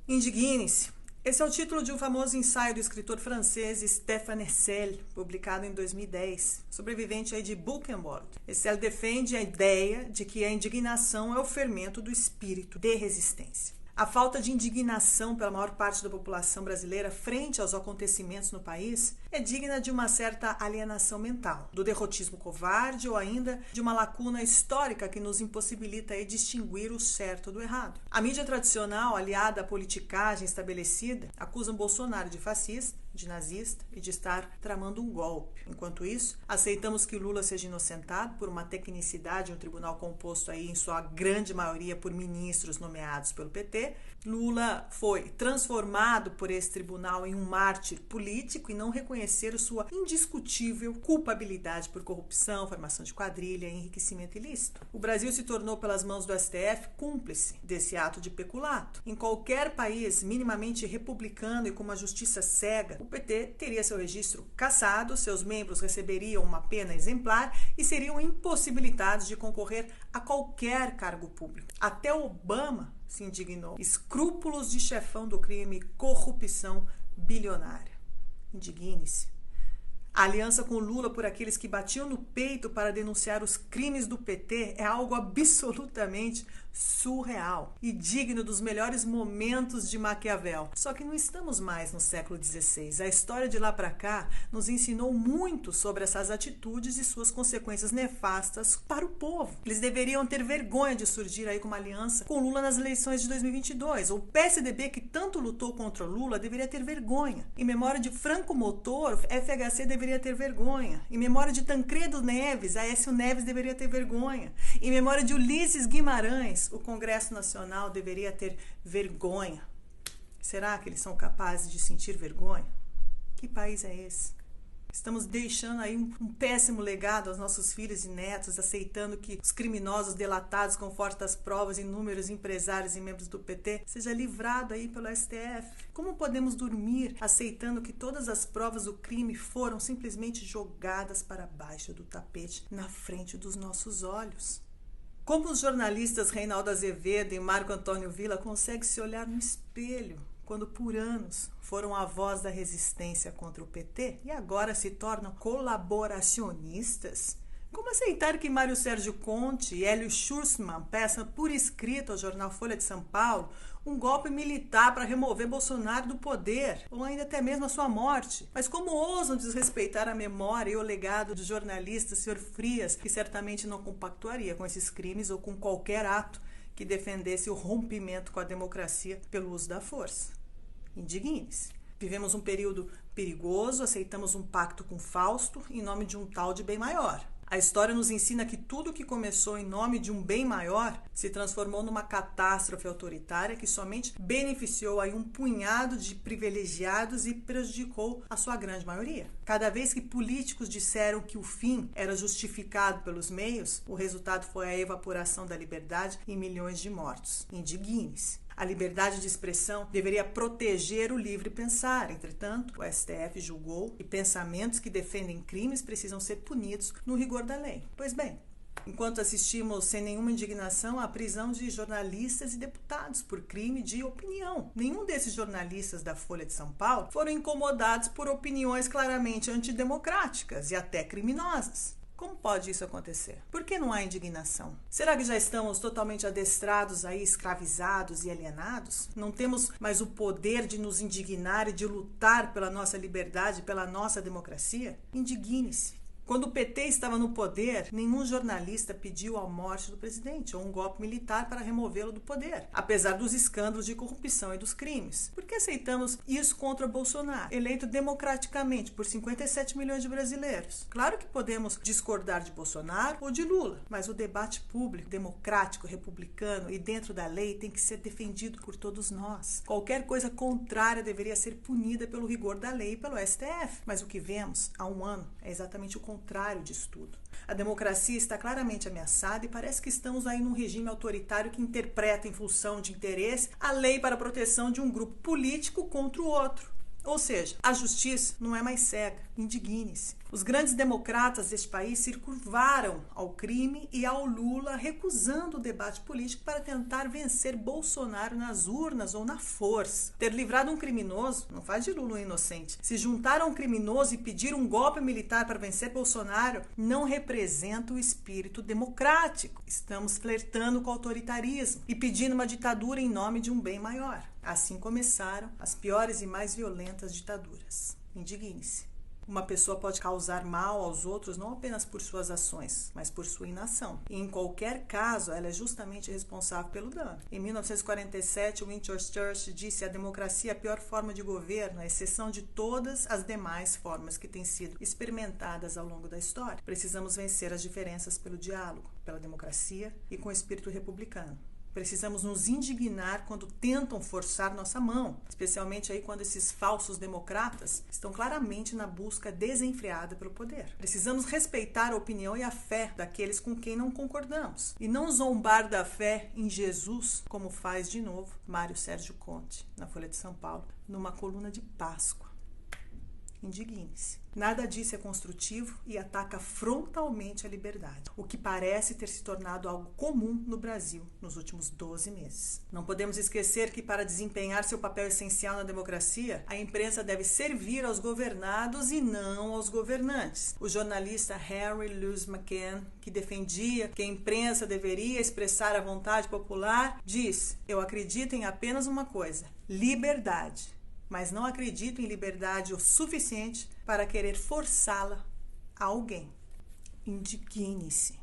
Indigne-se. Esse é o título de um famoso ensaio do escritor francês Stéphane Hessel, publicado em 2010, sobrevivente aí de Buchenwald. Hessel defende a ideia de que a indignação é o fermento do espírito de resistência. A falta de indignação pela maior parte da população brasileira frente aos acontecimentos no país é digna de uma certa alienação mental, do derrotismo covarde ou ainda de uma lacuna histórica que nos impossibilita aí distinguir o certo do errado. A mídia tradicional, aliada à politicagem estabelecida, acusa Bolsonaro de fascista, de nazista e de estar tramando um golpe. Enquanto isso, aceitamos que Lula seja inocentado por uma tecnicidade, um tribunal composto aí em sua grande maioria por ministros nomeados pelo PT. Lula foi transformado por esse tribunal em um mártir político e não reconhecer sua indiscutível culpabilidade por corrupção, formação de quadrilha e enriquecimento ilícito. O Brasil se tornou, pelas mãos do STF, cúmplice desse ato de peculato. Em qualquer país minimamente republicano e com uma justiça cega, o PT teria seu registro cassado, seus membros receberiam uma pena exemplar e seriam impossibilitados de concorrer a qualquer cargo público. Até Obama se indignou. Escrúpulos de chefão do crime, corrupção bilionária. Indigne-se. A aliança com Lula por aqueles que batiam no peito para denunciar os crimes do PT é algo absolutamente surreal e digno dos melhores momentos de Maquiavel. Só que não estamos mais no século XVI. A história de lá para cá nos ensinou muito sobre essas atitudes e suas consequências nefastas para o povo. Eles deveriam ter vergonha de surgir aí com uma aliança com Lula nas eleições de 2022. O PSDB, que tanto lutou contra Lula, deveria ter vergonha. Em memória de Franco Motor, FHC deveria ter vergonha. Em memória de Tancredo Neves, Aécio Neves deveria ter vergonha. Em memória de Ulisses Guimarães, o Congresso Nacional deveria ter vergonha. Será que eles são capazes de sentir vergonha? Que país é esse? Estamos deixando aí um péssimo legado aos nossos filhos e netos, aceitando que os criminosos delatados com fortes provas, inúmeros empresários e membros do PT, seja livrado aí pelo STF. Como podemos dormir aceitando que todas as provas do crime foram simplesmente jogadas para baixo do tapete na frente dos nossos olhos? Como os jornalistas Reinaldo Azevedo e Marco Antônio Villa conseguem se olhar no espelho quando por anos foram a voz da resistência contra o PT e agora se tornam colaboracionistas? Como aceitar que Mário Sérgio Conte e Hélio Schussmann peçam por escrito ao jornal Folha de São Paulo um golpe militar para remover Bolsonaro do poder, ou ainda até mesmo a sua morte? Mas como ousam desrespeitar a memória e o legado do jornalista Sr. Frias, que certamente não compactuaria com esses crimes ou com qualquer ato que defendesse o rompimento com a democracia pelo uso da força? Indigne-se. Vivemos um período perigoso, aceitamos um pacto com Fausto em nome de um tal de bem maior. A história nos ensina que tudo que começou em nome de um bem maior se transformou numa catástrofe autoritária que somente beneficiou aí um punhado de privilegiados e prejudicou a sua grande maioria. Cada vez que políticos disseram que o fim era justificado pelos meios, o resultado foi a evaporação da liberdade e milhões de mortos. Indigne-se. A liberdade de expressão deveria proteger o livre pensar. Entretanto, o STF julgou que pensamentos que defendem crimes precisam ser punidos no rigor da lei. Pois bem, enquanto assistimos sem nenhuma indignação à prisão de jornalistas e deputados por crime de opinião. Nenhum desses jornalistas da Folha de São Paulo foram incomodados por opiniões claramente antidemocráticas e até criminosas. Como pode isso acontecer? Por que não há indignação? Será que já estamos totalmente adestrados aí, escravizados e alienados? Não temos mais o poder de nos indignar e de lutar pela nossa liberdade, pela nossa democracia? Indigne-se. Quando o PT estava no poder, nenhum jornalista pediu a morte do presidente ou um golpe militar para removê-lo do poder, apesar dos escândalos de corrupção e dos crimes. Por que aceitamos isso contra Bolsonaro, eleito democraticamente por 57 milhões de brasileiros? Claro que podemos discordar de Bolsonaro ou de Lula, mas o debate público, democrático, republicano e dentro da lei tem que ser defendido por todos nós. Qualquer coisa contrária deveria ser punida pelo rigor da lei e pelo STF. Mas o que vemos há um ano é exatamente o contrário disso tudo. A democracia está claramente ameaçada e parece que estamos aí num regime autoritário que interpreta em função de interesse a lei para a proteção de um grupo político contra o outro. Ou seja, a justiça não é mais cega, indigne-se. Os grandes democratas deste país se curvaram ao crime e ao Lula, recusando o debate político para tentar vencer Bolsonaro nas urnas ou na força. Ter livrado um criminoso não faz de Lula um inocente. Se juntar a um criminoso e pedir um golpe militar para vencer Bolsonaro não representa o espírito democrático. Estamos flertando com o autoritarismo e pedindo uma ditadura em nome de um bem maior. Assim começaram as piores e mais violentas ditaduras. Indigne-se. Uma pessoa pode causar mal aos outros não apenas por suas ações, mas por sua inação. E em qualquer caso, ela é justamente responsável pelo dano. Em 1947, Winston Churchill disse: a democracia é a pior forma de governo, à exceção de todas as demais formas que têm sido experimentadas ao longo da história. Precisamos vencer as diferenças pelo diálogo, pela democracia e com o espírito republicano. Precisamos nos indignar quando tentam forçar nossa mão, especialmente aí quando esses falsos democratas estão claramente na busca desenfreada pelo poder. Precisamos respeitar a opinião e a fé daqueles com quem não concordamos e não zombar da fé em Jesus, como faz de novo Mário Sérgio Conte, na Folha de São Paulo, numa coluna de Páscoa. Indigne-se. Nada disso é construtivo e ataca frontalmente a liberdade, o que parece ter se tornado algo comum no Brasil nos últimos 12 meses. Não podemos esquecer que, para desempenhar seu papel essencial na democracia, a imprensa deve servir aos governados e não aos governantes. O jornalista Henry Louis McCann, que defendia que a imprensa deveria expressar a vontade popular, diz: eu acredito em apenas uma coisa: liberdade. Mas não acredito em liberdade o suficiente para querer forçá-la a alguém. Indigne-se.